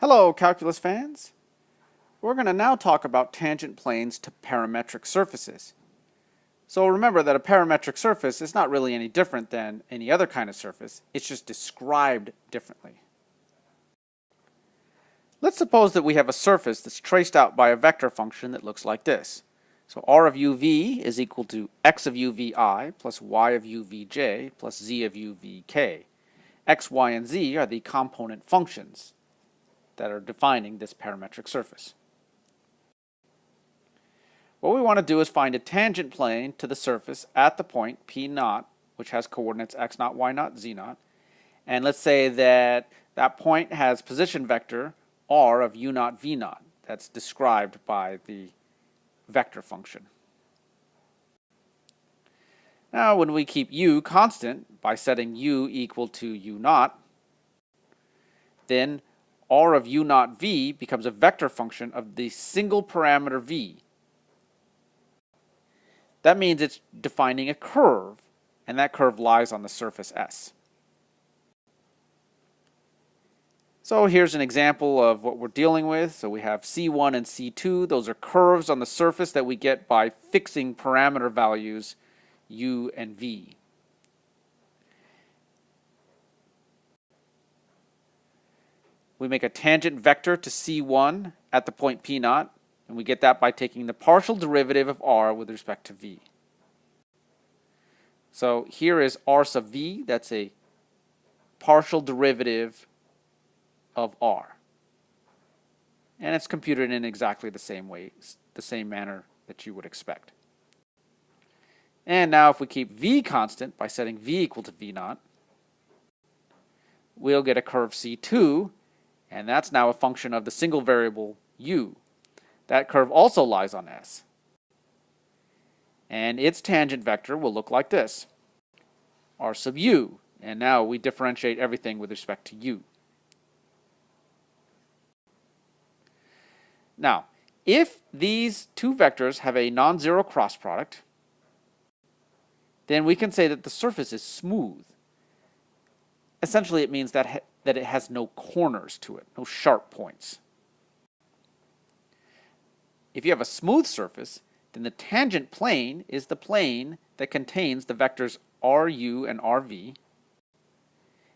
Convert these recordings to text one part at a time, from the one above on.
Hello, calculus fans. We're going to now talk about tangent planes to parametric surfaces. So remember that a parametric surface is not really any different than any other kind of surface. It's just described differently. Let's suppose that we have a surface that's traced out by a vector function that looks like this. So r of uv is equal to x of uvi plus y of uvj plus z of uvk. X, y, and z are the component functions that are defining this parametric surface. What we want to do is find a tangent plane to the surface at the point P naught, which has coordinates x naught, y naught, z naught. And let's say that that point has position vector r of u naught, v naught. That's described by the vector function. Now, when we keep u constant by setting u equal to u naught, then r of u naught v becomes a vector function of the single parameter v. That means it's defining a curve, and that curve lies on the surface S. So here's an example of what we're dealing with. So we have C1 and C2. Those are curves on the surface that we get by fixing parameter values u and v. We make a tangent vector to C1 at the point P naught, and we get that by taking the partial derivative of r with respect to v. So here is r sub v, that's a partial derivative of r. And it's computed in exactly the same way, the same manner that you would expect. And now if we keep v constant by setting v equal to v naught, we'll get a curve C2, and that's now a function of the single variable u. That curve also lies on S. And its tangent vector will look like this, r sub u. And now we differentiate everything with respect to u. Now, if these two vectors have a non-zero cross product, then we can say that the surface is smooth. Essentially, it means that it has no corners to it, no sharp points. If you have a smooth surface, then the tangent plane is the plane that contains the vectors ru and rv.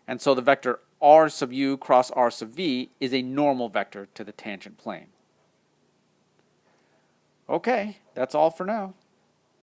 And so the vector r sub u cross r sub v is a normal vector to the tangent plane. Okay, that's all for now.